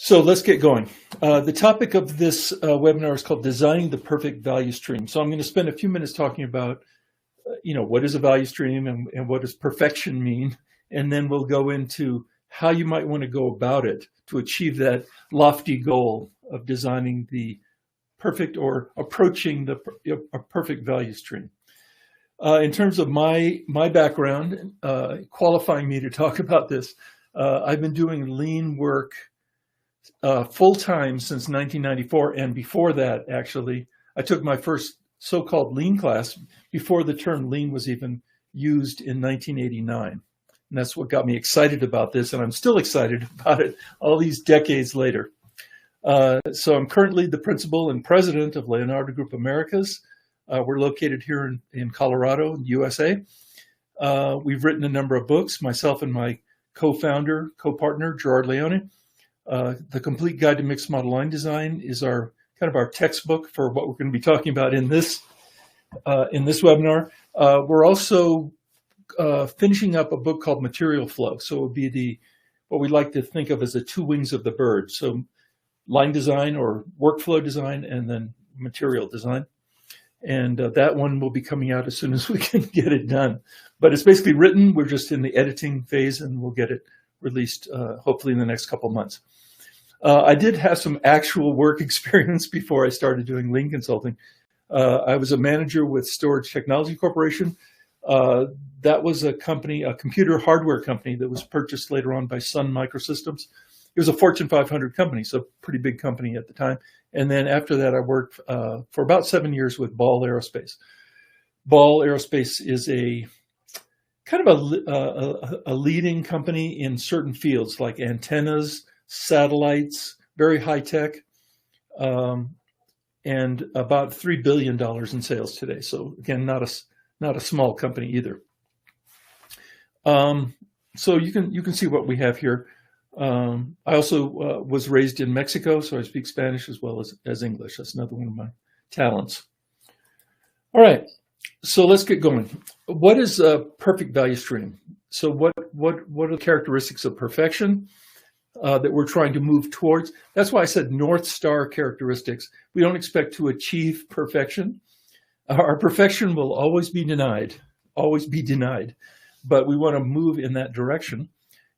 So let's get going. The topic of this webinar is called Designing the Perfect Value Stream. So I'm going to spend a few minutes talking about, what is a value stream and what does perfection mean? And then we'll go into how you might want to go about it to achieve that lofty goal of designing the perfect or approaching a perfect value stream. In terms of my background, qualifying me to talk about this, I've been doing lean work full-time since 1994, and before that, actually, I took my first so-called lean class before the term lean was even used in 1989. And that's what got me excited about this, and I'm still excited about it all these decades later. So I'm currently the principal and president of Leonardo Group Americas. We're located here in Colorado, USA. We've written a number of books, myself and my co-founder, co-partner, Gerard Leone. The Complete Guide to Mixed Model Line Design is our textbook for what we're going to be talking about in this webinar. We're also finishing up a book called Material Flow. So it would be what we like to think of as the two wings of the bird. So line design or workflow design, and then material design. And that one will be coming out as soon as we can get it done. But it's basically written. We're just in the editing phase, and we'll get it released hopefully in the next couple months. I did have some actual work experience before I started doing lean consulting. I was a manager with Storage Technology Corporation. That was a company, a computer hardware company that was purchased later on by Sun Microsystems. It was a Fortune 500 company, so pretty big company at the time. And then after that, I worked for about 7 years with Ball Aerospace. Ball Aerospace is a kind of a leading company in certain fields like antennas, satellites, very high tech, and about $3 billion in sales today. So again, not a small company either. So you can see what we have here. I also was raised in Mexico, so I speak Spanish as well as English. That's another one of my talents. All right, so let's get going. What is a perfect value stream? So what are the characteristics of perfection that we're trying to move towards? That's why I said North Star characteristics. We don't expect to achieve perfection. Our perfection will always be denied, but we want to move in that direction.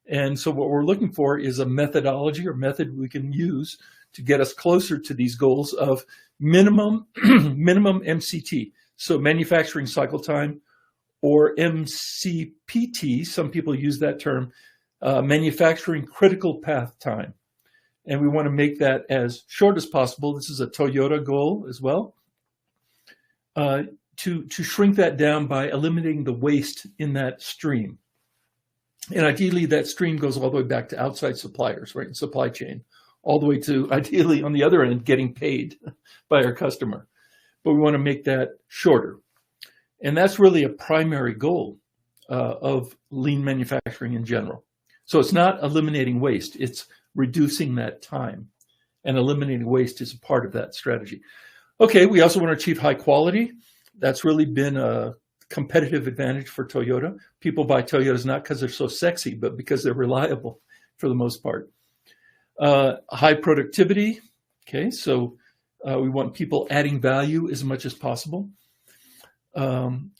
And so what we're looking for is a methodology or method we can use to get us closer to these goals of minimum MCT, so manufacturing cycle time, or MCPT. Some people use that term, manufacturing critical path time. And we want to make that as short as possible. This is a Toyota goal as well, to shrink that down by eliminating the waste in that stream. And ideally, that stream goes all the way back to outside suppliers, right, in supply chain, all the way to, ideally, on the other end, getting paid by our customer. But we want to make that shorter. And that's really a primary goal of lean manufacturing in general. So it's not eliminating waste, it's reducing that time. And eliminating waste is a part of that strategy. Okay, we also want to achieve high quality. That's really been a competitive advantage for Toyota. People buy Toyotas not because they're so sexy, but because they're reliable for the most part. High productivity. Okay, so we want people adding value as much as possible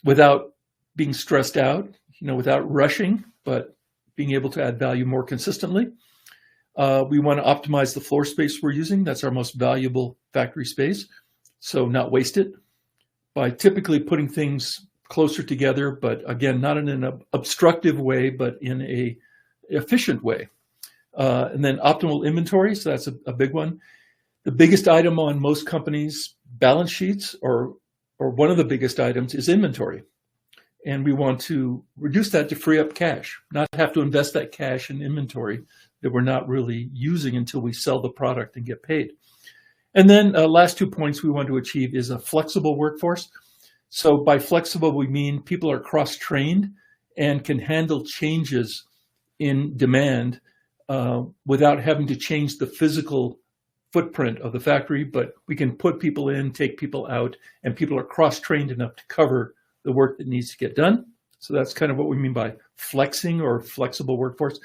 without being stressed out, without rushing, but being able to add value more consistently. We want to optimize the floor space we're using. That's our most valuable factory space. So not waste it by typically putting things closer together, but again, not in an obstructive way, but in a efficient way. And then optimal inventory, so that's a big one. The biggest item on most companies' balance sheets, or one of the biggest items, is inventory. And we want to reduce that to free up cash, not have to invest that cash in inventory that we're not really using until we sell the product and get paid. And then last 2 points we want to achieve is a flexible workforce. So by flexible, we mean people are cross-trained and can handle changes in demand without having to change the physical footprint of the factory, but we can put people in, take people out, and people are cross-trained enough to cover the work that needs to get done. So that's kind of what we mean by flexing or flexible workforce.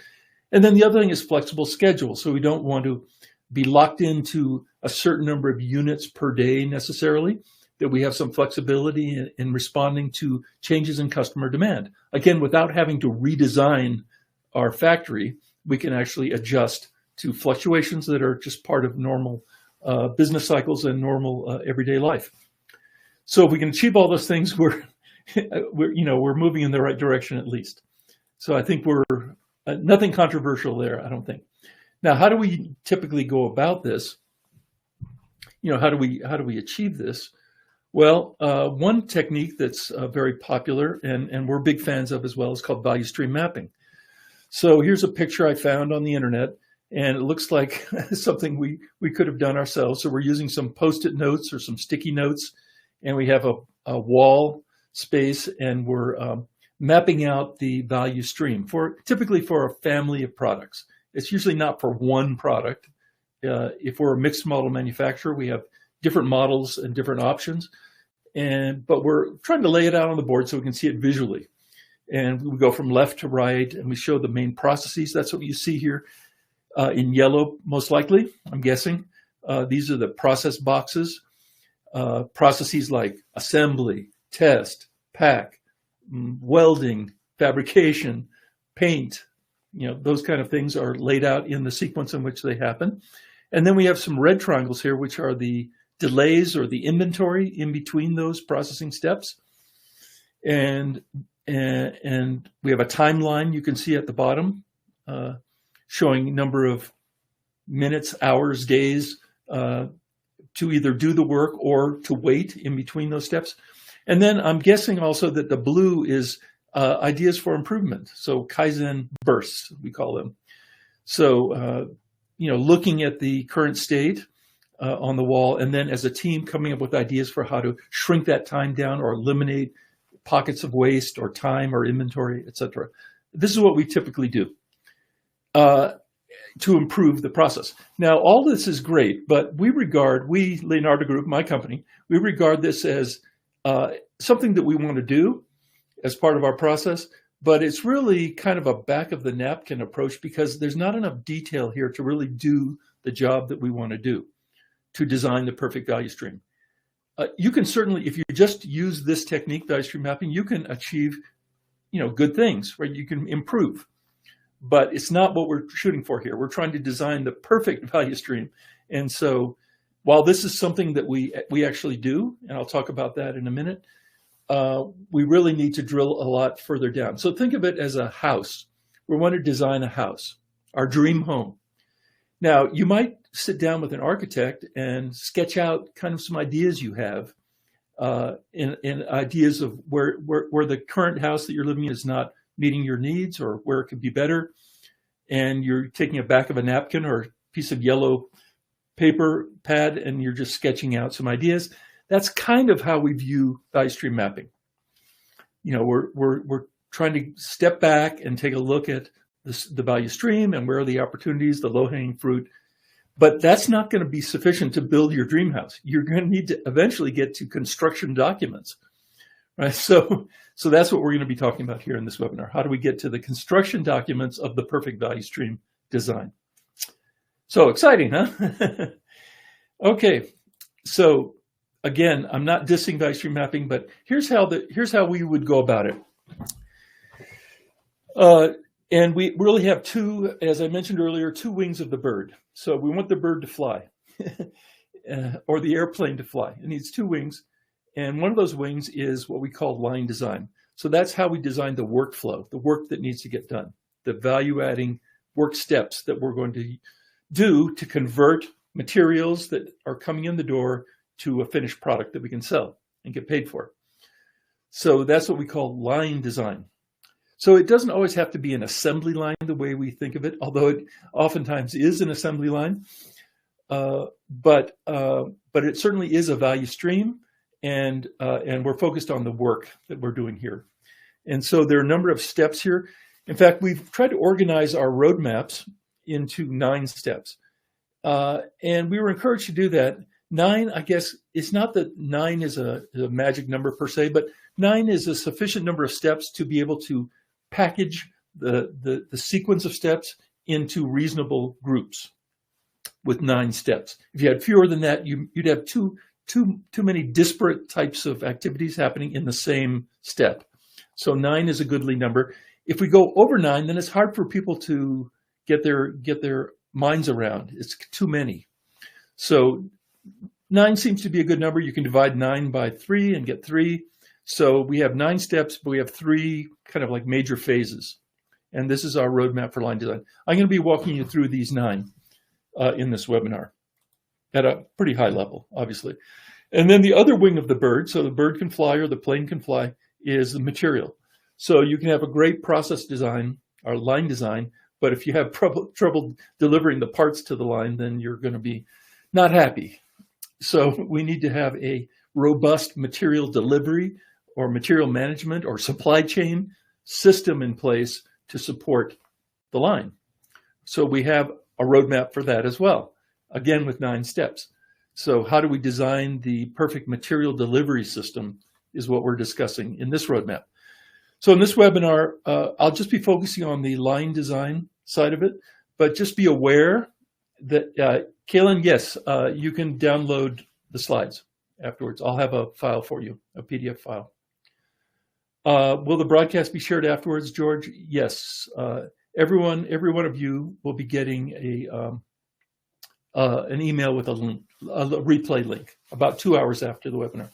And then the other thing is flexible schedule. So we don't want to be locked into a certain number of units per day necessarily, that we have some flexibility in responding to changes in customer demand. Again, without having to redesign our factory, we can actually adjust to fluctuations that are just part of normal business cycles and normal everyday life. So if we can achieve all those things, we're moving in the right direction at least. So I think we're nothing controversial there, I don't think. Now, how do we typically go about this? How do we achieve this? Well, one technique that's very popular and we're big fans of as well is called value stream mapping. So here's a picture I found on the internet, and it looks like something we could have done ourselves. So we're using some Post-it notes or some sticky notes, and we have a wall space, and we're mapping out the value stream typically for a family of products. It's usually not for one product. If we're a mixed model manufacturer, we have different models and different options, but we're trying to lay it out on the board so we can see it visually. And we go from left to right, and we show the main processes. That's what you see here in yellow, most likely, I'm guessing. These are the process boxes. Processes like assembly, test, pack, welding, fabrication, paint, those kind of things are laid out in the sequence in which they happen. And then we have some red triangles here, which are the delays or the inventory in between those processing steps. And we have a timeline you can see at the bottom, showing number of minutes, hours, days to either do the work or to wait in between those steps. And then I'm guessing also that the blue is ideas for improvement. So Kaizen bursts, we call them. So, looking at the current state on the wall, and then as a team coming up with ideas for how to shrink that time down or eliminate pockets of waste or time or inventory, etc. This is what we typically do to improve the process. Now, all this is great, but we, Leonardo Group, my company, we regard this as something that we want to do as part of our process, but it's really kind of a back of the napkin approach because there's not enough detail here to really do the job that we want to do, to design the perfect value stream. You can certainly, if you just use this technique, value stream mapping, you can achieve, good things, right? You can improve, but it's not what we're shooting for here. We're trying to design the perfect value stream. And so while this is something that we actually do, and I'll talk about that in a minute, we really need to drill a lot further down. So think of it as a house. We want to design a house, our dream home. Now, you might sit down with an architect and sketch out kind of some ideas you have, in ideas of where the current house that you're living in is not meeting your needs or where it could be better. And you're taking a back of a napkin or a piece of yellow paper pad, and you're just sketching out some ideas. That's kind of how we view value stream mapping. We're trying to step back and take a look at the value stream and where are the opportunities, the low-hanging fruit. But that's not going to be sufficient to build your dream house. You're going to need to eventually get to construction documents, right? So that's what we're going to be talking about here in this webinar. How do we get to the construction documents of the perfect value stream design? So exciting, huh? Okay, so again, I'm not dissing value stream mapping, but here's how we would go about it. And we really have two, as I mentioned earlier, two wings of the bird. So we want the bird to fly, or the airplane to fly. It needs two wings. And one of those wings is what we call line design. So that's how we design the workflow, the work that needs to get done, the value-adding work steps that we're going to do to convert materials that are coming in the door to a finished product that we can sell and get paid for. So that's what we call line design. So it doesn't always have to be an assembly line the way we think of it, although it oftentimes is an assembly line. But it certainly is a value stream, and we're focused on the work that we're doing here. And so there are a number of steps here. In fact, we've tried to organize our roadmaps into 9 steps. And we were encouraged to do that. 9, I guess, it's not that 9 is a magic number per se, but 9 is a sufficient number of steps to be able to package the sequence of steps into reasonable groups. with 9 steps. If you had fewer than that, you'd have too many disparate types of activities happening in the same step. So 9 is a goodly number. If we go over 9, then it's hard for people to get their minds around. It's too many. So 9 seems to be a good number. You can divide 9 by 3 and get 3. So we have 9 steps, but we have 3 kind of like major phases. And this is our roadmap for line design. I'm going to be walking you through these 9 in this webinar at a pretty high level, obviously. And then the other wing of the bird, so the bird can fly or the plane can fly, is the material. So you can have a great process design or line design, but if you have trouble delivering the parts to the line, then you're going to be not happy. So we need to have a robust material delivery or material management or supply chain system in place to support the line. So we have a roadmap for that as well, again with 9 steps. So how do we design the perfect material delivery system is what we're discussing in this roadmap. So in this webinar, I'll just be focusing on the line design side of it, but just be aware that, Kaylin, yes, you can download the slides afterwards. I'll have a file for you, a PDF file. Will the broadcast be shared afterwards, George? Yes. Every one of you will be getting an email with a link, a replay link, about 2 hours after the webinar.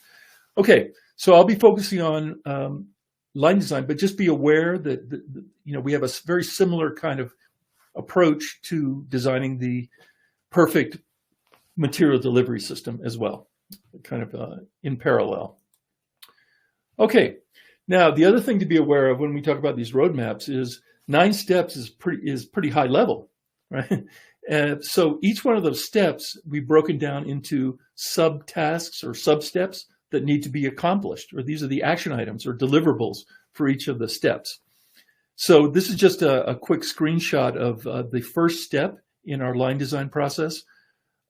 Okay, so I'll be focusing on line design, but just be aware that we have a very similar kind of approach to designing the perfect material delivery system as well, kind of in parallel. Okay. Now, the other thing to be aware of when we talk about these roadmaps is 9 steps is pretty high level, right? And so each one of those steps we've broken down into subtasks or sub-steps that need to be accomplished, or these are the action items or deliverables for each of the steps. So this is just a quick screenshot of the first step in our line design process,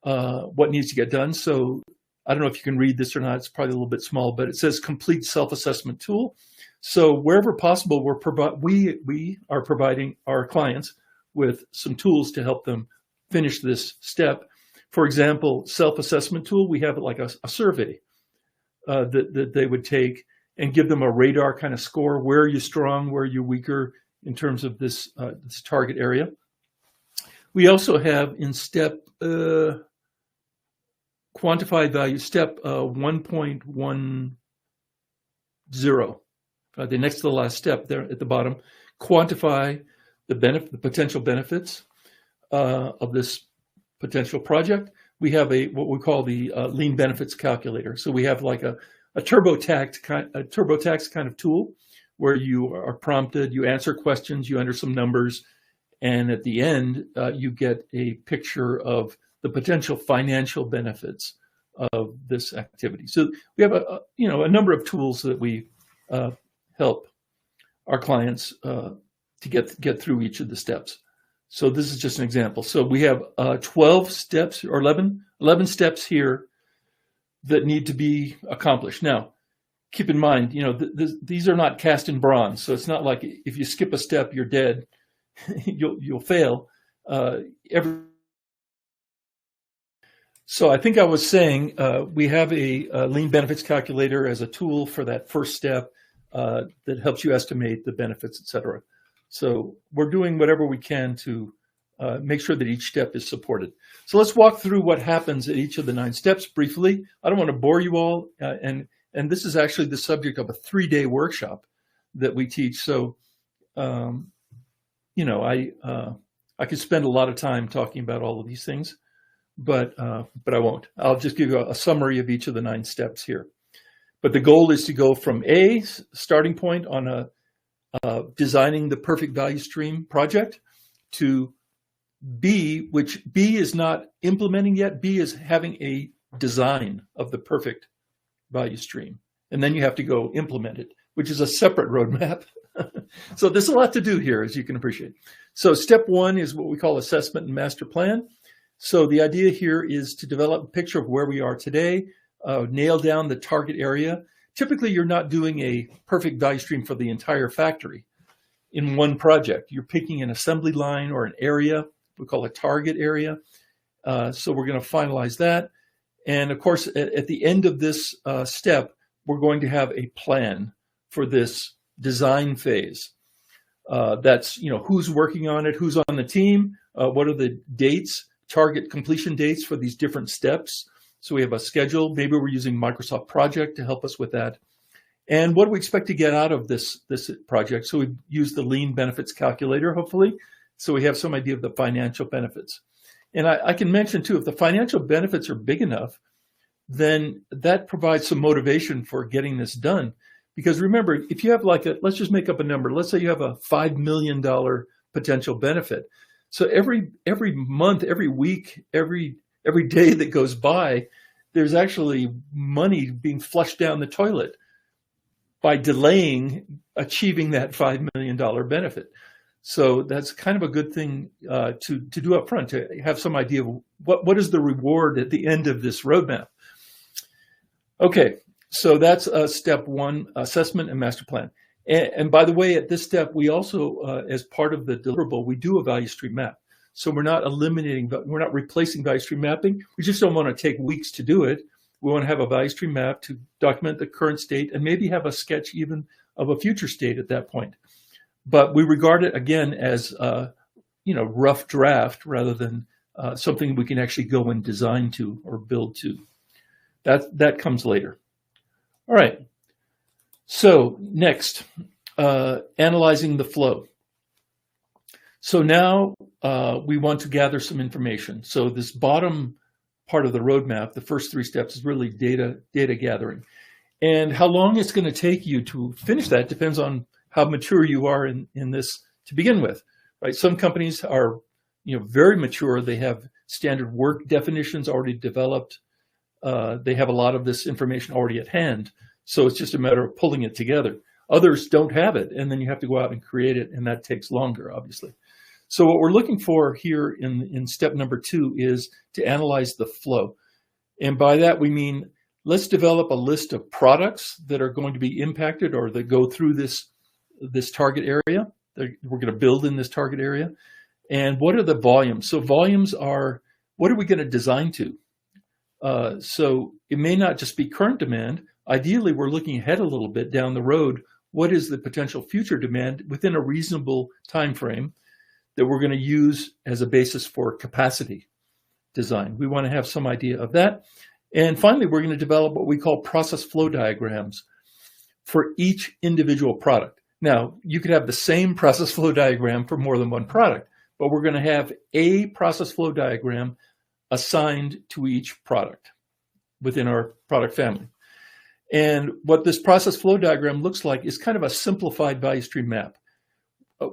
what needs to get done. So I don't know if you can read this or not. It's probably a little bit small, but it says complete self-assessment tool. So wherever possible, we are providing our clients with some tools to help them finish this step. For example, self-assessment tool, we have like a survey that they would take and give them a radar kind of score. Where are you strong? Where are you weaker in terms of this target area? We also have in step quantified value, step 1.10, the next to the last step there at the bottom, quantify the potential benefits of this potential project. We have what we call the lean benefits calculator. So we have like a TurboTax kind of tool where you are prompted, you answer questions, you enter some numbers, and at the end you get a picture of the potential financial benefits of this activity. So we have a number of tools that we help our clients to get through each of the steps. So this is just an example. So we have 12 steps or 11 steps here that need to be accomplished. Now, keep in mind, these are not cast in bronze. So it's not like if you skip a step, you're dead. you'll fail. So I think I was saying we have a lean benefits calculator as a tool for that first step that helps you estimate the benefits, et cetera. So we're doing whatever we can to make sure that each step is supported. So let's walk through what happens at each of the 9 steps briefly. I don't want to bore you all, and this is actually the subject of a 3-day workshop that we teach. So, I could spend a lot of time talking about all of these things, but I won't. I'll just give you a summary of each of the 9 steps here. But the goal is to go from A, starting point on designing the perfect value stream project, to B, which B is not implementing yet. B is having a design of the perfect value stream. And then you have to go implement it, which is a separate roadmap. So there's a lot to do here, as you can appreciate. So step 1 is what we call assessment and master plan. So the idea here is to develop a picture of where we are today, nail down the target area. Typically, you're not doing a perfect value stream for the entire factory in one project. You're picking an assembly line or an area, we call a target area, So we're going to finalize that. And of course, at the end of this step, we're going to have a plan for this design phase. That's, who's working on it, who's on the team, what are the dates, target completion dates for these different steps. So we have a schedule. Maybe we're using Microsoft Project to help us with that. And what do we expect to get out of this project? So we use the lean benefits calculator, hopefully. So we have some idea of the financial benefits. And I can mention too, if the financial benefits are big enough, then that provides some motivation for getting this done. Because remember, if you have let's just make up a number. Let's say you have a $5 million potential benefit. So every month, every week, every day that goes by, there's actually money being flushed down the toilet by delaying achieving that $5 million benefit. So that's kind of a good thing to do up front, to have some idea of what is the reward at the end of this roadmap. Okay, so that's step one, assessment and master plan. And by the way, at this step, we also, as part of the deliverable, we do a value stream map. So we're not replacing value stream mapping. We just don't want to take weeks to do it. We want to have a value stream map to document the current state and maybe have a sketch even of a future state at that point. But we regard it, again, as rough draft rather than something we can actually go and design to or build to. That comes later. All right. So next, analyzing the flow. So now we want to gather some information. So this bottom part of the roadmap, the first 3 steps, is really data gathering. And how long it's going to take you to finish that depends on how mature you are in this to begin with, right? Some companies are, very mature. They have standard work definitions already developed. They have a lot of this information already at hand. So it's just a matter of pulling it together. Others don't have it, and then you have to go out and create it, and that takes longer, obviously. So what we're looking for here in step number 2 is to analyze the flow. And by that, we mean, let's develop a list of products that are going to be impacted or that go through this target area. We're going to build in this target area. And what are the volumes? So volumes are, what are we going to design to? So it may not just be current demand. Ideally, we're looking ahead a little bit down the road. What is the potential future demand within a reasonable time frame that we're going to use as a basis for capacity design? We want to have some idea of that. And finally, we're going to develop what we call process flow diagrams for each individual product. Now, you could have the same process flow diagram for more than one product, but we're going to have a process flow diagram assigned to each product within our product family. And what this process flow diagram looks like is kind of a simplified value stream map.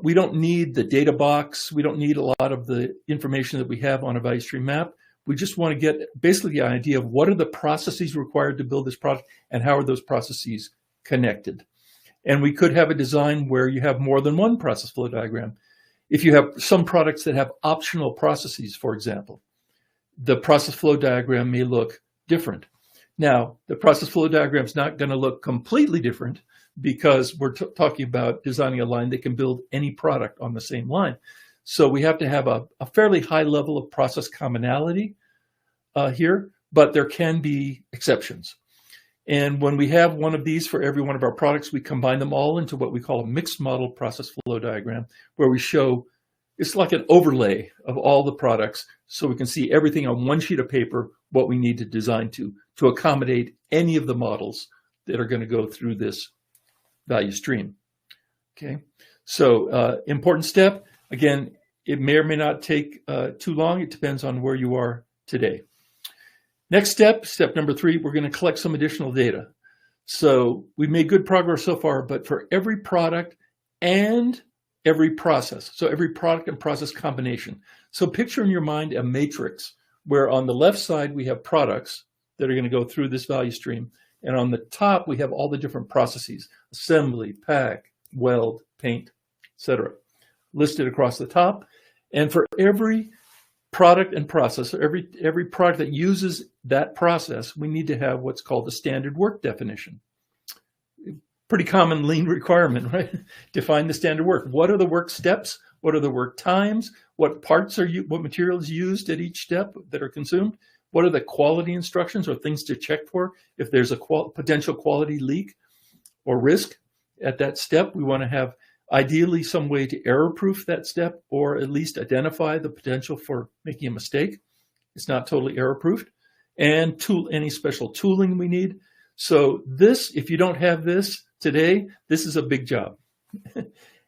We don't need the data box. We don't need a lot of the information that we have on a value stream map. We just want to get basically the idea of what are the processes required to build this product and how are those processes connected. And we could have a design where you have more than one process flow diagram. If you have some products that have optional processes, for example, the process flow diagram may look different. Now, the process flow diagram is not going to look completely different because we're talking about designing a line that can build any product on the same line. So we have to have a fairly high level of process commonality here, but there can be exceptions. And when we have one of these for every one of our products, we combine them all into what we call a mixed model process flow diagram, where we show, it's like an overlay of all the products so we can see everything on one sheet of paper, what we need to design to accommodate any of the models that are going to go through this value stream. Okay, so important step. Again, it may or may not take too long. It depends on where you are today. Next step, step number 3, we're going to collect some additional data. So we've made good progress so far, but for every product and every process, so every product and process combination. So picture in your mind a matrix where on the left side we have products that are going to go through this value stream. And on the top, we have all the different processes: assembly, pack, weld, paint, etc., listed across the top. And for every product and process, every product that uses that process, we need to have what's called a standard work definition. Pretty common lean requirement, right? Define the standard work. What are the work steps? What are the work times? what materials used at each step that are consumed. What are the quality instructions or things to check for if there's a potential quality leak or risk at that step? We want to have ideally some way to error-proof that step, or at least identify the potential for making a mistake. It's not totally error-proofed. And any special tooling we need. So this, if you don't have this today, this is a big job.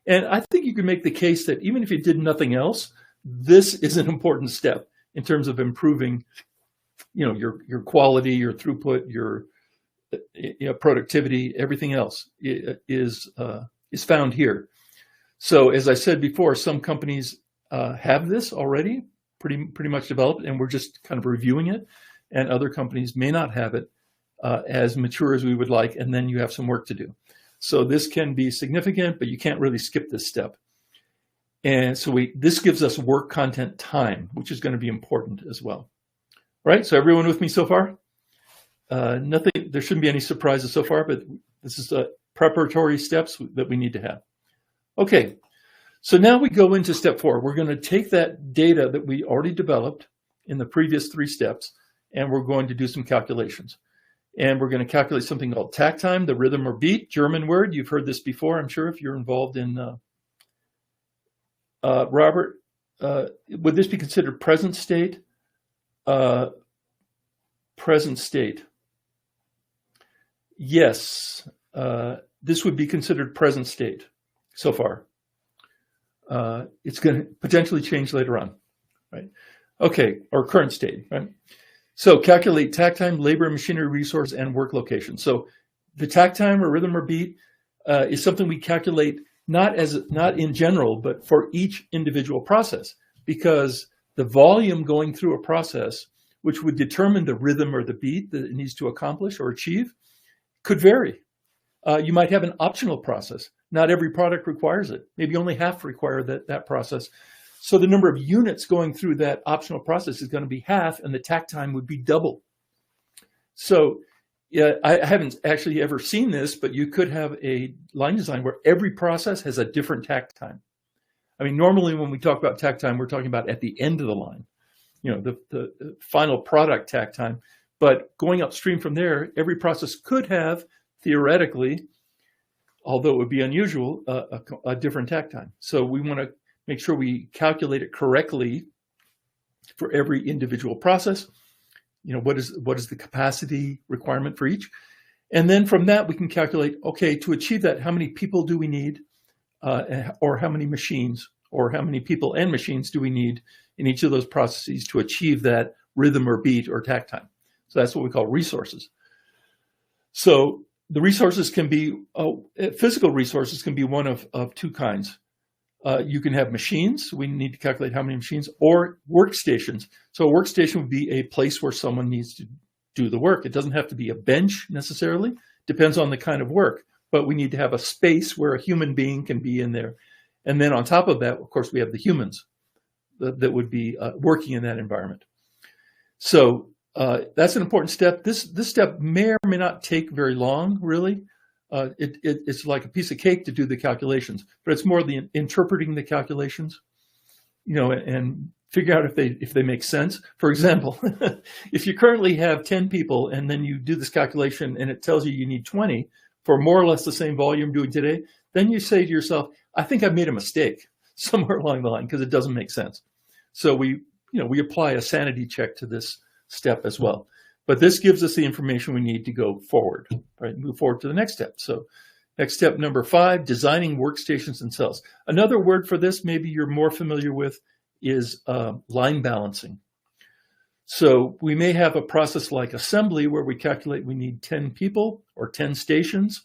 And I think you can make the case that even if you did nothing else, this is an important step in terms of improving, your quality, your throughput, your productivity, everything else is found here. So as I said before, some companies have this already pretty much developed, and we're just kind of reviewing it. And other companies may not have it as mature as we would like, and then you have some work to do. So this can be significant, but you can't really skip this step. And so this gives us work content time, which is going to be important as well. All right, so everyone with me so far? There shouldn't be any surprises so far, but this is preparatory steps that we need to have. Okay, so now we go into step 4. We're going to take that data that we already developed in the previous 3 steps, and we're going to do some calculations. And we're going to calculate something called takt time, the rhythm or beat, German word. You've heard this before, I'm sure, if you're involved in, Robert, would this be considered present state? Present state. Yes, this would be considered present state so far. It's going to potentially change later on, right? Okay, or current state, right? So calculate takt time, labor, machinery, resource, and work location. So the takt time or rhythm or beat is something we calculate not in general, but for each individual process, because the volume going through a process, which would determine the rhythm or the beat that it needs to accomplish or achieve, could vary. You might have an optional process. Not every product requires it. Maybe only half require that process. So the number of units going through that optional process is going to be half, and the takt time would be double. So yeah, I haven't actually ever seen this, but you could have a line design where every process has a different takt time. I mean, normally when we talk about takt time, we're talking about at the end of the line, the final product takt time. But going upstream from there, every process could have, theoretically, although it would be unusual, a different takt time. So we want to make sure we calculate it correctly for every individual process. What is the capacity requirement for each? And then from that, we can calculate, okay, to achieve that, how many people do we need, or how many machines, or how many people and machines do we need in each of those processes to achieve that rhythm or beat or takt time? So that's what we call resources. So the resources can be, physical resources can be one of 2 kinds. You can have machines. We need to calculate how many machines, or workstations. So a workstation would be a place where someone needs to do the work. It doesn't have to be a bench necessarily. Depends on the kind of work. But we need to have a space where a human being can be in there. And then on top of that, of course, we have the humans that would be working in that environment. So that's an important step. This step may or may not take very long, really. It's like a piece of cake to do the calculations, but it's more the interpreting the calculations, and figure out if they make sense. For example, if you currently have 10 people and then you do this calculation and it tells you need 20 for more or less the same volume doing today, then you say to yourself, I think I've made a mistake somewhere along the line because it doesn't make sense. So we apply a sanity check to this step as well. But this gives us the information we need to go forward, right? Move forward to the next step. So next step number 5, designing workstations and cells. Another word for this, maybe you're more familiar with, is line balancing. So we may have a process like assembly where we calculate we need 10 people or 10 stations,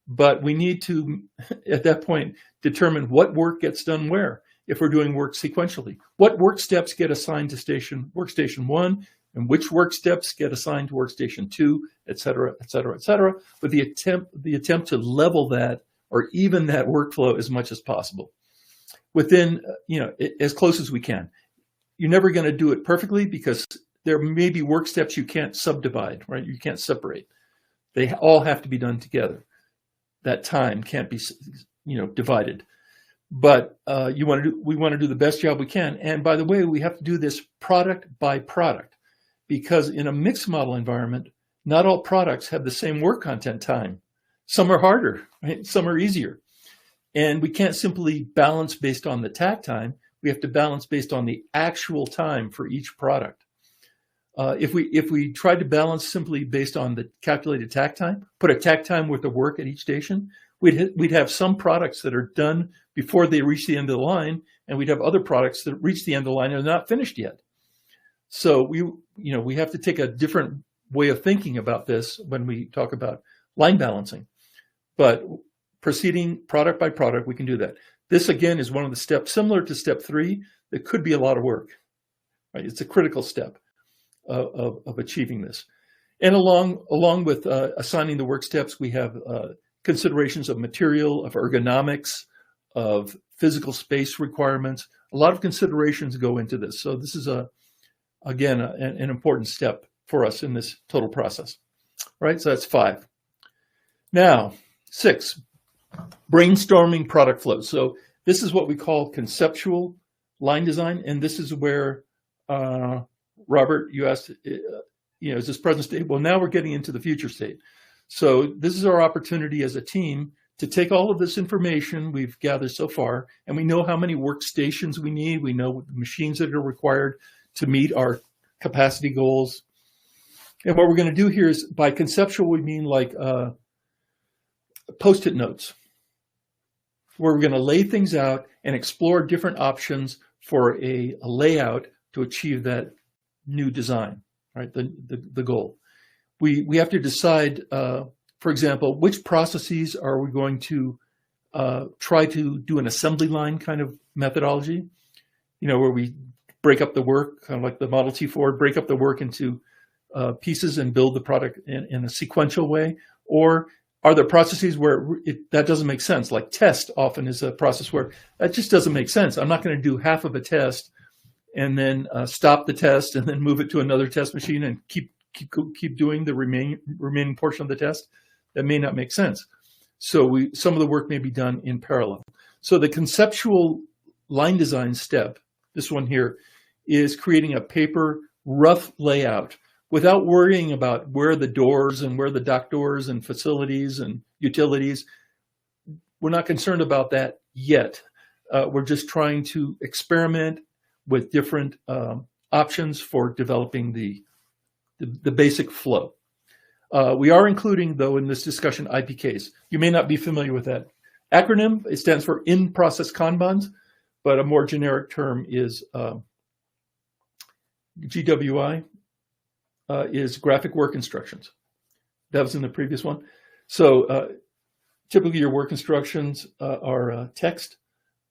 but we need to, at that point, determine what work gets done where, if we're doing work sequentially. What work steps get assigned to workstation 1, and which work steps get assigned to workstation 2, et cetera, et cetera, et cetera, with the attempt to level that or even that workflow as much as possible within, as close as we can. You're never going to do it perfectly because there may be work steps you can't subdivide, right? You can't separate. They all have to be done together. That time can't be, divided. But we want to do the best job we can. And by the way, we have to do this product by product, because in a mixed model environment, not all products have the same work content time. Some are harder, right? Some are easier. And we can't simply balance based on the takt time. We have to balance based on the actual time for each product. If we tried to balance simply based on the calculated takt time, put a takt time worth of work at each station, we'd have some products that are done before they reach the end of the line, and we'd have other products that reach the end of the line and are not finished yet. So we have to take a different way of thinking about this when we talk about line balancing. But proceeding product by product, we can do that. This again is one of the steps similar to step 3 that could be a lot of work. Right? It's a critical step of achieving this. And along with assigning the work steps, we have considerations of material, of ergonomics, of physical space requirements. A lot of considerations go into this. So this is again an important step for us in this total process. Right? So that's 5. Now, 6, brainstorming product flows. So this is what we call conceptual line design, and this is where Robert, you asked, is this present state? Well, now we're getting into the future state. So this is our opportunity as a team to take all of this information we've gathered so far, and we know how many workstations we need. We know the machines that are required to meet our capacity goals. And what we're going to do here is, by conceptual, we mean like Post-it notes, where we're going to lay things out and explore different options for a layout to achieve that new design, right? The goal. We have to decide, for example, which processes are we going to try to do an assembly line kind of methodology, where we break up the work, kind of like the Model T Ford, break up the work into pieces and build the product in a sequential way? Or are there processes where that doesn't make sense? Like test often is a process where that just doesn't make sense. I'm not going to do half of a test and then stop the test and then move it to another test machine and keep doing the remaining portion of the test. That may not make sense. So some of the work may be done in parallel. So the conceptual line design step, this one here, is creating a paper rough layout without worrying about where the doors and where the dock doors and facilities and utilities. We're not concerned about that yet. We're just trying to experiment with different options for developing the basic flow. We are including, though, in this discussion, IPKs. You may not be familiar with that acronym. It stands for in-process Kanbans, but a more generic term is GWI, is graphic work instructions. That was in the previous one. So typically your work instructions are text,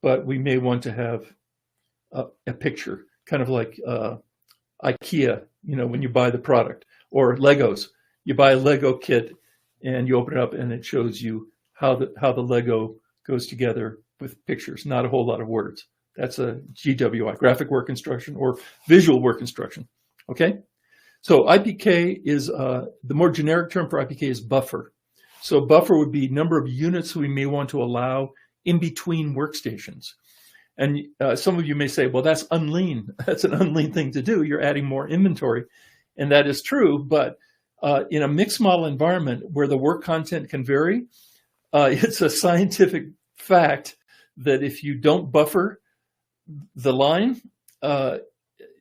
but we may want to have a picture, kind of like IKEA, when you buy the product, or Legos. You buy a Lego kit and you open it up and it shows you how the Lego goes together with pictures, not a whole lot of words. That's a GWI, graphic work instruction, or visual work instruction. Okay? So IPK is, the more generic term for IPK is buffer. So buffer would be number of units we may want to allow in between workstations. And some of you may say, well, that's unlean. That's an unlean thing to do. You're adding more inventory. And that is true. But in a mixed model environment where the work content can vary, it's a scientific fact that if you don't buffer the line,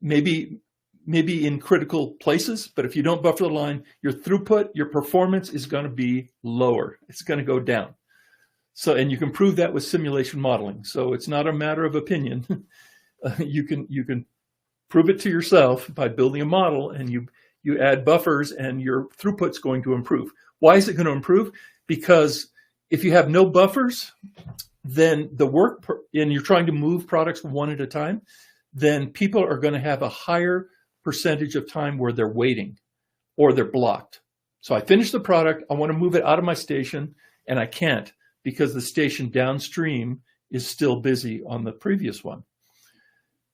maybe in critical places, but if you don't buffer the line, your throughput, your performance is going to be lower. It's going to go down. So, and you can prove that with simulation modeling. So it's not a matter of opinion. You can prove it to yourself by building a model, and you add buffers and your throughput's going to improve. Why is it going to improve? Because if you have no buffers, then the work, and you're trying to move products one at a time, then people are going to have a higher percentage of time where they're waiting or they're blocked. So I finish the product, I want to move it out of my station, and I can't because the station downstream is still busy on the previous one.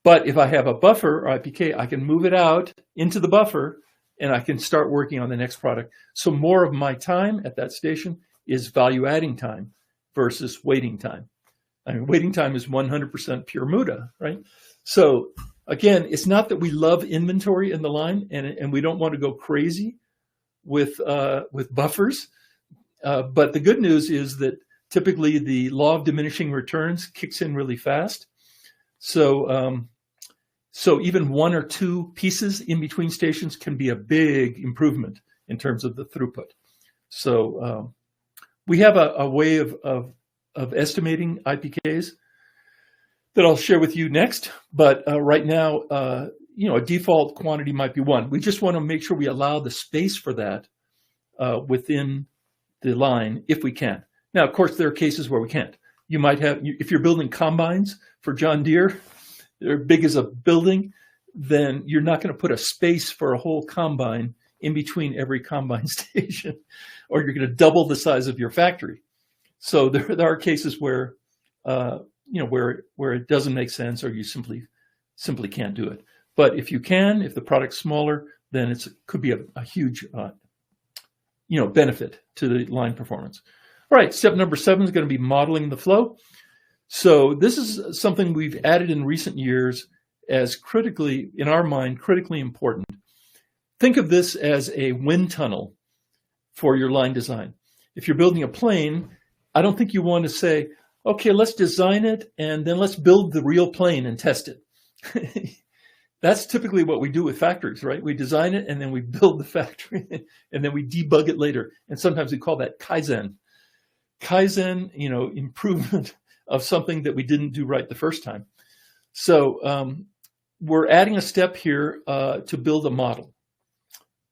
But if I have a buffer or IPK, I can move it out into the buffer and I can start working on the next product. So more of my time at that station is value adding time versus waiting time. I mean, waiting time is 100% pure muda, right? So again, it's not that we love inventory in the line and we don't want to go crazy with buffers. But the good news is that typically the law of diminishing returns kicks in really fast. So, so even one or two pieces in between stations can be a big improvement in terms of the throughput. So we have a way of estimating IPKs that I'll share with you next. But right now, a default quantity might be 1. We just want to make sure we allow the space for that within the line if we can. Now, of course, there are cases where we can't. You might have, if you're building combines for John Deere, they're big as a building, then you're not going to put a space for a whole combine in between every combine station, or you're going to double the size of your factory. So there are cases where, where it doesn't make sense, or you simply can't do it. But if you can, if the product's smaller, then it could be a huge, benefit to the line performance. All right, step number 7 is going to be modeling the flow. So this is something we've added in recent years as critically, in our mind, critically important. Think of this as a wind tunnel for your line design. If you're building a plane, I don't think you want to say, okay, let's design it and then let's build the real plane and test it. That's typically what we do with factories, right? We design it and then we build the factory and then we debug it later. And sometimes we call that Kaizen. Kaizen, improvement of something that we didn't do right the first time. So we're adding a step here to build a model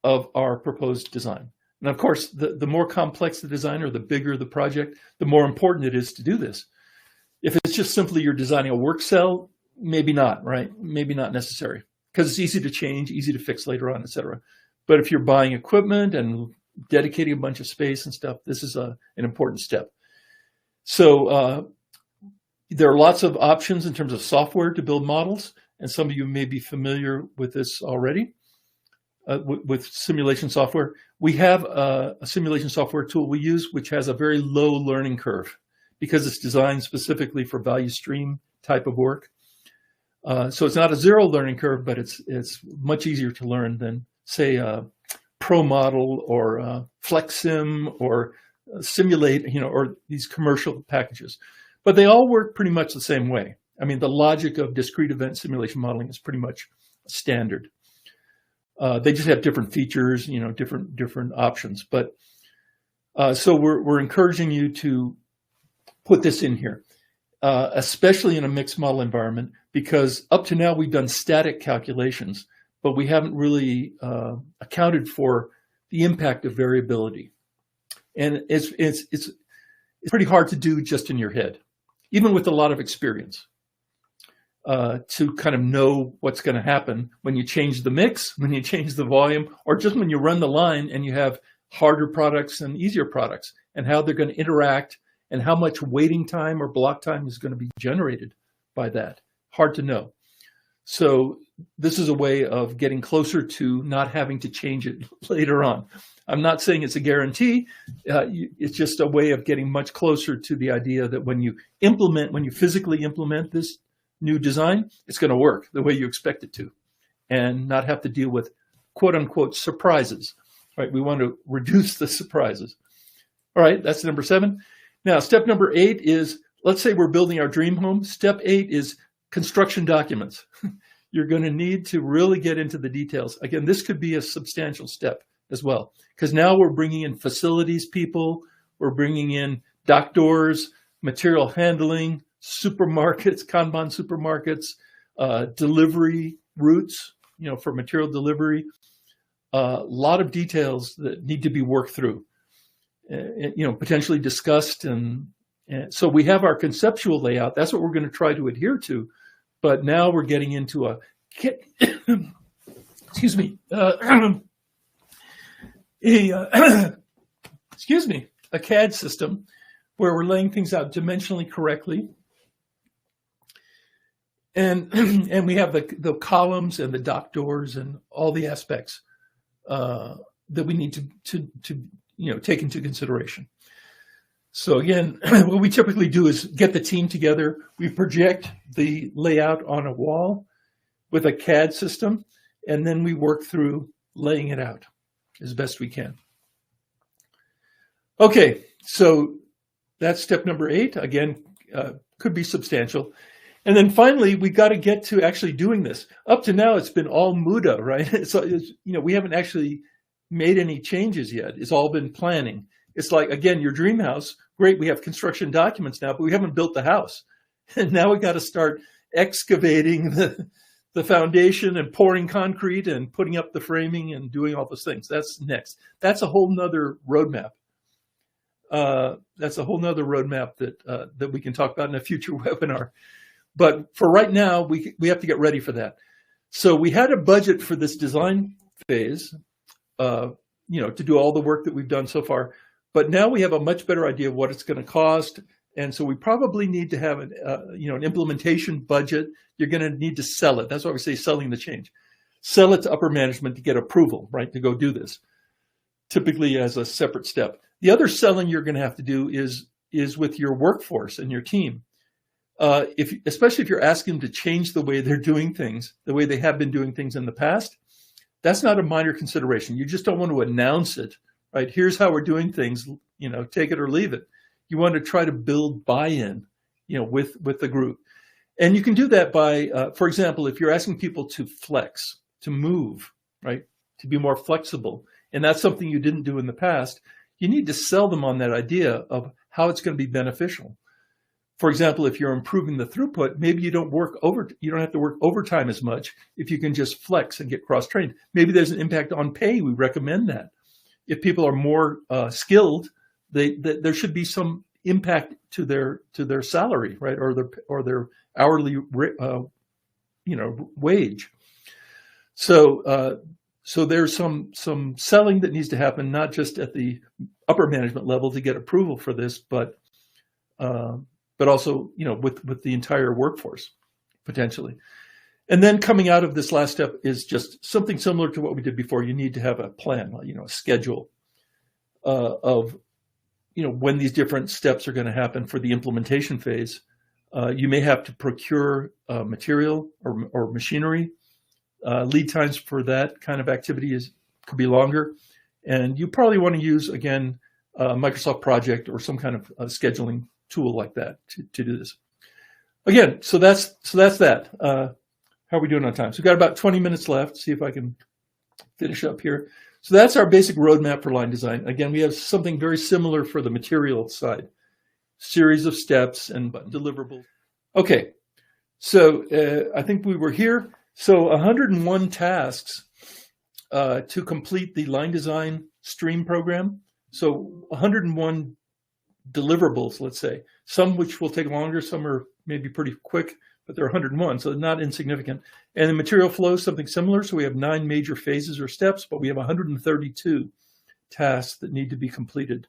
of our proposed design. And of course, the more complex the design or the bigger the project, the more important it is to do this. If it's just simply you're designing a work cell, maybe not, right? Maybe not necessary, because it's easy to change, easy to fix later on, et cetera. But if you're buying equipment and dedicating a bunch of space and stuff, this is an important step. So there are lots of options in terms of software to build models, and some of you may be familiar with this already, with simulation software. We have a simulation software tool we use, which has a very low learning curve because it's designed specifically for value stream type of work. So it's not a zero learning curve, but it's much easier to learn than, say, ProModel or FlexSim or Simulate, or these commercial packages. But they all work pretty much the same way. I mean, the logic of discrete event simulation modeling is pretty much standard. They just have different features, different options. But so we're encouraging you to put this in here, especially in a mixed model environment, because up to now we've done static calculations, but we haven't really accounted for the impact of variability. And it's pretty hard to do just in your head, even with a lot of experience, to kind of know what's going to happen when you change the mix, when you change the volume, or just when you run the line and you have harder products and easier products, and how they're going to interact and how much waiting time or block time is going to be generated by that. Hard to know. So this is a way of getting closer to not having to change it later on. I'm not saying it's a guarantee. It's just a way of getting much closer to the idea that when you physically implement this new design, it's going to work the way you expect it to and not have to deal with quote unquote surprises, right? We want to reduce the surprises. All right, that's number 7. Now, step number 8 is, let's say we're building our dream home. Step 8 is construction documents. You're going to need to really get into the details. Again, this could be a substantial step as well, because now we're bringing in facilities people, we're bringing in dock doors, material handling, supermarkets, Kanban supermarkets, delivery routes, for material delivery. A lot of details that need to be worked through, potentially discussed. And so we have our conceptual layout. That's what we're going to try to adhere to. But now we're getting into a excuse me, a CAD system where we're laying things out dimensionally correctly. And we have the columns and the dock doors and all the aspects that we need to take into consideration. So again, what we typically do is get the team together. We project the layout on a wall with a CAD system, and then we work through laying it out as best we can. Okay, so that's step number 8. Again, could be substantial. And then finally, we got to get to actually doing this. Up to now, it's been all Muda, right? So we haven't actually made any changes yet. It's all been planning. It's like, again, your dream house, great, we have construction documents now, but we haven't built the house. And now we got to start excavating the foundation and pouring concrete and putting up the framing and doing all those things. That's next. That's a whole nother roadmap. That's a whole nother roadmap that we can talk about in a future webinar. But for right now, we have to get ready for that. So we had a budget for this design phase, to do all the work that we've done so far. But now we have a much better idea of what it's going to cost. And so we probably need to have an implementation budget. You're going to need to sell it. That's why we say selling the change. Sell it to upper management to get approval, right, to go do this, typically as a separate step. The other selling you're going to have to do is with your workforce and your team. Especially if you're asking them to change the way they're doing things, the way they have been doing things in the past, that's not a minor consideration. You just don't want to announce it, right? Here's how we're doing things, take it or leave it. You want to try to build buy-in, with the group. And you can do that by, for example, if you're asking people to flex, to move, right, to be more flexible, and that's something you didn't do in the past, you need to sell them on that idea of how it's going to be beneficial. For example, if you're improving the throughput, maybe you don't have to work overtime as much if you can just flex and get cross-trained. Maybe there's an impact on pay. We recommend that. If people are more skilled, there should be some impact to their salary, right, or their hourly wage. So there's some selling that needs to happen, not just at the upper management level to get approval for this, but also, with the entire workforce, potentially. And then coming out of this last step is just something similar to what we did before. You need to have a plan, a schedule of, when these different steps are going to happen for the implementation phase. You may have to procure material or machinery. Lead times for that kind of activity could be longer. And you probably want to use, again, Microsoft Project or some kind of scheduling tool like that to do this. Again, so that's that. How are we doing on time? So we've got about 20 minutes left. See if I can finish up here. So that's our basic roadmap for line design. Again, we have something very similar for the material side. Series of steps and deliverables. Okay, so I think we were here. So 101 tasks to complete the line design stream program. So 101 deliverables, let's say, some which will take longer, some are maybe pretty quick, but they're 101, so not insignificant. And the material flow is something similar. So we have 9 major phases or steps, but we have 132 tasks that need to be completed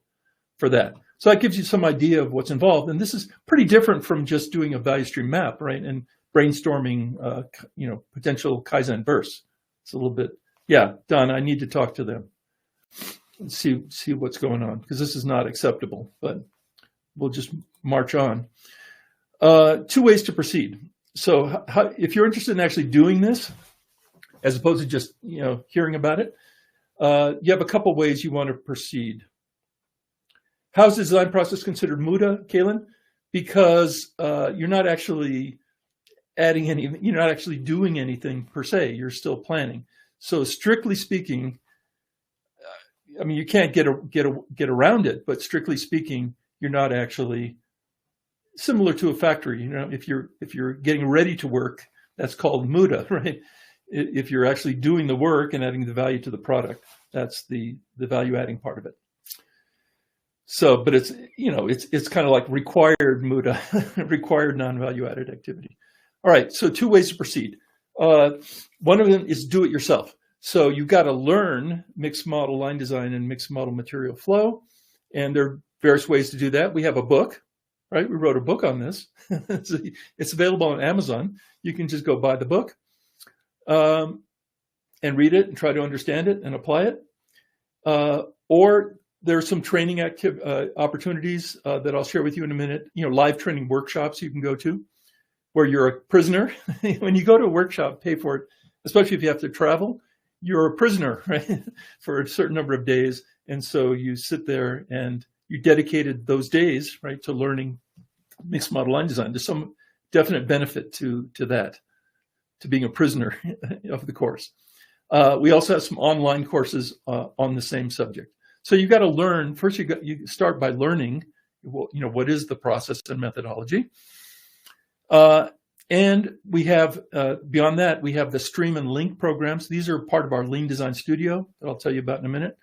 for that. So that gives you some idea of what's involved. And this is pretty different from just doing a value stream map, right? And brainstorming, potential Kaizen bursts. It's a little bit, yeah, Don, I need to talk to them and see what's going on, because this is not acceptable, but we'll just march on. 2 ways to proceed. So if you're interested in actually doing this, as opposed to just, hearing about it, you have a couple ways you want to proceed. How's the design process considered Muda, Kaylin? Because you're not actually you're not actually doing anything per se. You're still planning. So strictly speaking, you can't get around it, but strictly speaking, you're not actually similar to a factory. If you're getting ready to work, that's called Muda, right? If you're actually doing the work and adding the value to the product, that's the value adding part of it. So, but it's kind of like required Muda, required non-value added activity. All right, so 2 ways to proceed. One of them is do it yourself. So you've got to learn mixed model line design and mixed model material flow. And there are various ways to do that. We have a book, right? We wrote a book on this. It's available on Amazon. You can just go buy the book and read it and try to understand it and apply it. Or There are some training opportunities that I'll share with you in a minute. Live training workshops you can go to where you're a prisoner. When you go to a workshop, pay for it, especially if you have to travel, you're a prisoner, right, for a certain number of days. And so you sit there and you dedicated those days, right, to learning mixed model line design. There's some definite benefit to that, to being a prisoner of the course. We also have some online courses on the same subject. So you've got to learn. First, you start by learning, what is the process and methodology. And we have, beyond that, we have the stream and link programs. These are part of our Lean Design Studio that I'll tell you about in a minute.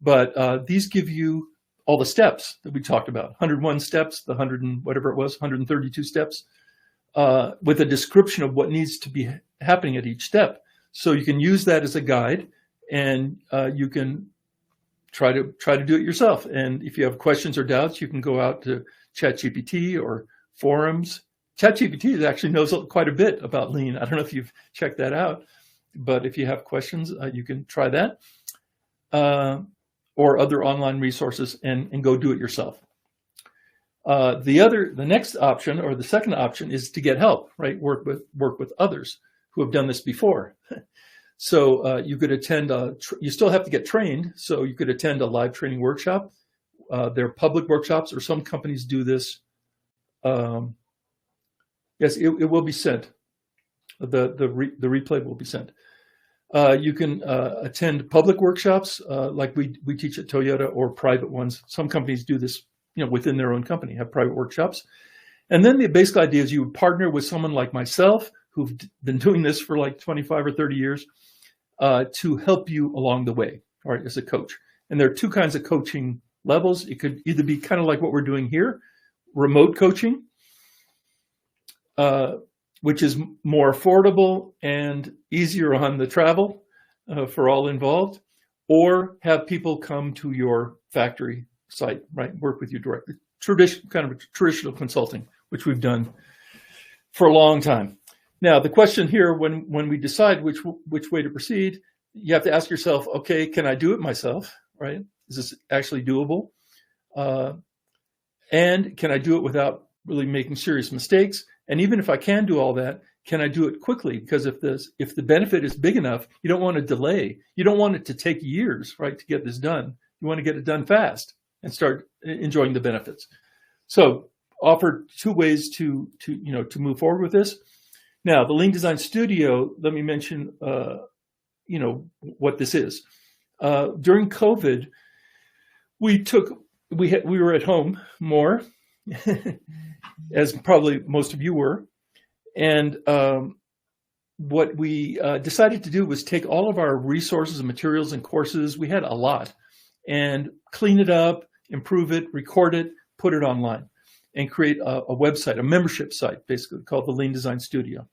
But these give you all the steps that we talked about, 101 steps, the 100 and whatever it was, 132 steps, with a description of what needs to be happening at each step. So you can use that as a guide, and you can try to do it yourself. And if you have questions or doubts, you can go out to ChatGPT or forums. ChatGPT actually knows quite a bit about Lean. I don't know if you've checked that out, but if you have questions, you can try that, or other online resources, and go do it yourself. The next option, or the second option, is to get help, right? Work with others who have done this before. So you could attend, you still have to get trained, so you could attend a live training workshop. They're public workshops, or some companies do this. Yes, it will be sent. The replay will be sent. You can attend public workshops like we teach at Toyota, or private ones. Some companies do this, within their own company, have private workshops. And then the basic idea is you would partner with someone like myself, who've been doing this for like 25 or 30 years, to help you along the way, all right, as a coach. And there are two kinds of coaching levels. It could either be kind of like what we're doing here, remote coaching, which is more affordable and easier on the travel for all involved, or have people come to your factory site, right, work with you directly. Kind of traditional consulting, which we've done for a long time. Now, the question here, when we decide which way to proceed, you have to ask yourself, okay, can I do it myself, right? Is this actually doable? And can I do it without really making serious mistakes? And even if I can do all that, can I do it quickly? Because if the benefit is big enough, you don't want to delay. You don't want it to take years, right, to get this done. You want to get it done fast and start enjoying the benefits. So offer two ways to move forward with this. Now, the Lean Design Studio, let me mention, what this is. During COVID, we were at home more, as probably most of you were. And what we decided to do was take all of our resources and materials and courses, we had a lot, and clean it up, improve it, record it, put it online, and create a website, a membership site, basically, called the Lean Design Studio.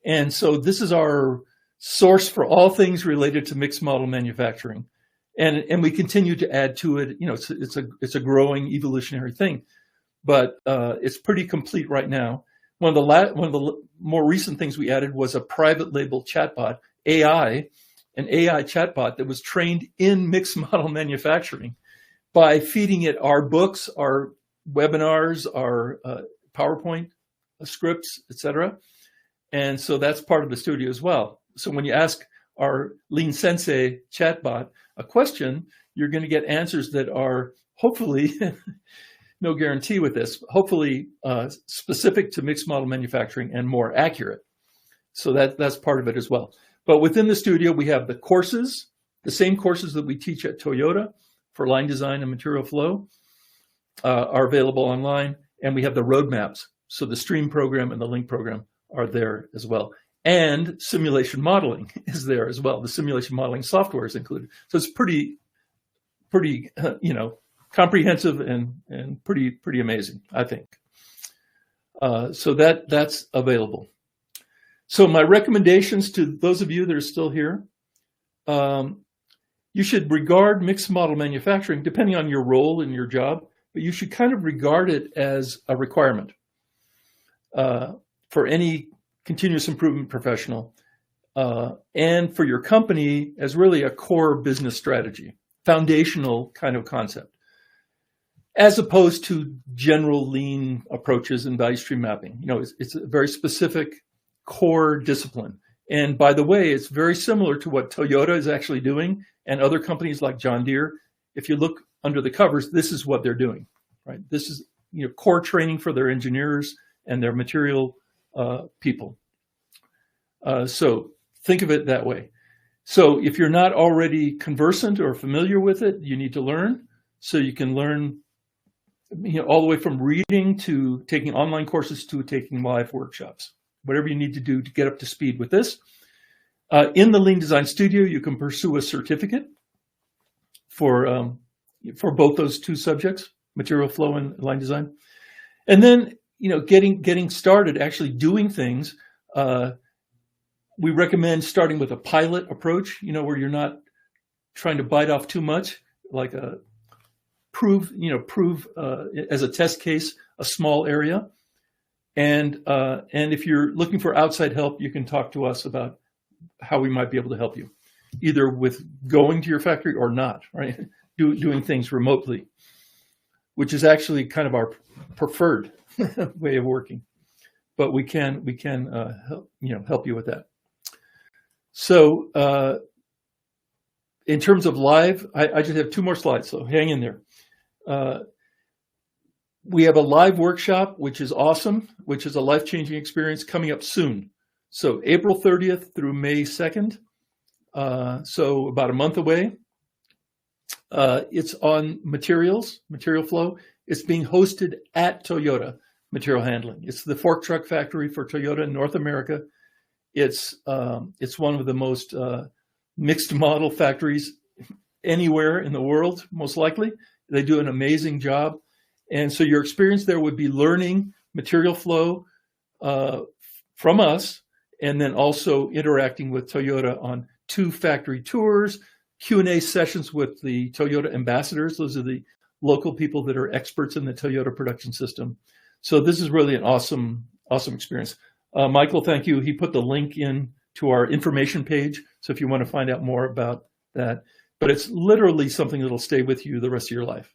And so this is our source for all things related to mixed model manufacturing. And we continue to add to it. It's a growing evolutionary thing, but it's pretty complete right now. One of the more recent things we added was a private label chatbot, an AI chatbot that was trained in mixed model manufacturing by feeding it our books, our webinars, our PowerPoint scripts, etc. And so that's part of the studio as well. So when you ask our Lean Sensei chatbot a question, you're going to get answers that are hopefully, no guarantee with this, hopefully specific to mixed model manufacturing and more accurate. So that's part of it as well. But within the studio, we have the courses, the same courses that we teach at Toyota for line design and material flow are available online. And we have the roadmaps. So the stream program and the link program are there as well. And simulation modeling is there as well. The simulation modeling software is included. So it's pretty comprehensive and pretty amazing, I think. So that's available. So my recommendations to those of you that are still here, you should regard mixed model manufacturing, depending on your role in your job, but you should kind of regard it as a requirement for any continuous improvement professional, and for your company as really a core business strategy, foundational kind of concept, as opposed to general lean approaches and value stream mapping. You know, it's a very specific core discipline. And by the way, it's very similar to what Toyota is actually doing and other companies like John Deere. If you look under the covers, this is what they're doing, right? This is, you know, core training for their engineers and their material people. So think of it that way. So if you're not already conversant or familiar with it, you need to learn. So you can learn, you know, all the way from reading to taking online courses to taking live workshops, whatever you need to do to get up to speed with this. In the Lean Design Studio, you can pursue a certificate for both those two subjects, material flow and line design. And then, you know, getting started, actually doing things. We recommend starting with a pilot approach, you know, where you're not trying to bite off too much, like prove as a test case, a small area. And if you're looking for outside help, you can talk to us about how we might be able to help you, either with going to your factory or not, right? Doing things remotely, which is actually kind of our preferred way of working. But we can help you with that. So in terms of live, I just have 2 more slides, so hang in there. We have a live workshop, which is awesome, which is a life-changing experience coming up soon. So April 30th through May 2nd, so about a month away. It's on material flow. It's being hosted at Toyota Material Handling. It's the fork truck factory for Toyota in North America. It's one of the most mixed model factories anywhere in the world, most likely. They do an amazing job. And so your experience there would be learning material flow from us, and then also interacting with Toyota on 2 factory tours, Q&A sessions with the Toyota ambassadors. Those are the local people that are experts in the Toyota production system. So this is really an awesome experience. Michael, thank you. He put the link in to our information page. So if you want to find out more about that, but it's literally something that'll stay with you the rest of your life,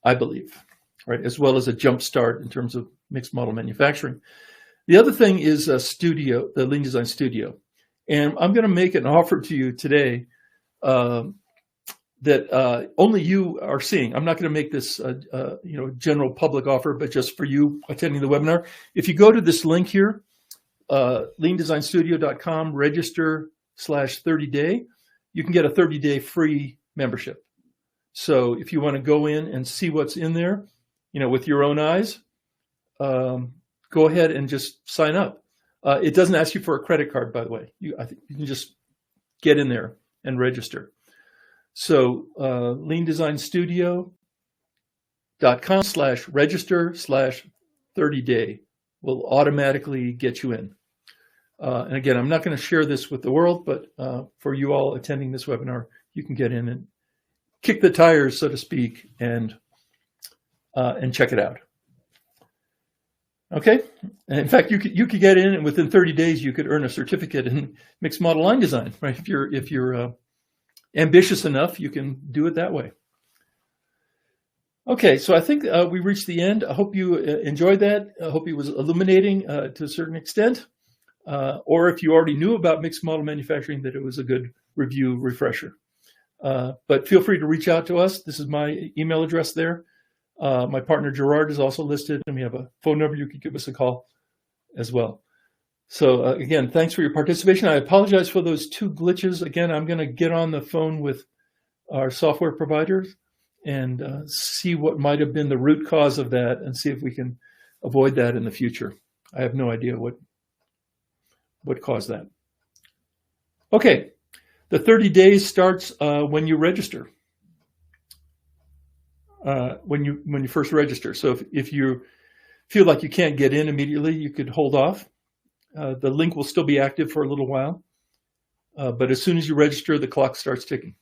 I believe, right? As well as a jump start in terms of mixed model manufacturing. The other thing is a studio, the Lean Design Studio. And I'm going to make an offer to you today that only you are seeing. I'm not going to make this general public offer, but just for you attending the webinar. If you go to this link here, leandesignstudio.com, register/30-day, you can get a 30-day free membership. So if you want to go in and see what's in there, you know, with your own eyes, go ahead and just sign up. It doesn't ask you for a credit card, by the way. I think you can just get in there and register. So leandesignstudio.com/register/30-day will automatically get you in. And again, I'm not going to share this with the world, but for you all attending this webinar, you can get in and kick the tires, so to speak, and check it out. Okay. And in fact, you could get in, and within 30 days, you could earn a certificate in mixed model line design, right? If you're ambitious enough, you can do it that way. Okay, so I think we reached the end. I hope you enjoyed that. I hope it was illuminating to a certain extent. Or if you already knew about mixed model manufacturing, that it was a good review refresher. But feel free to reach out to us. This is my email address there. My partner Gerard is also listed, and we have a phone number. You could give us a call as well. So again, thanks for your participation. I apologize for those 2 glitches. Again, I'm going to get on the phone with our software providers and see what might have been the root cause of that, and see if we can avoid that in the future. I have no idea what caused that. Okay, the 30 days starts when you register. When you first register. So if you feel like you can't get in immediately, you could hold off. The link will still be active for a little while, but as soon as you register, the clock starts ticking.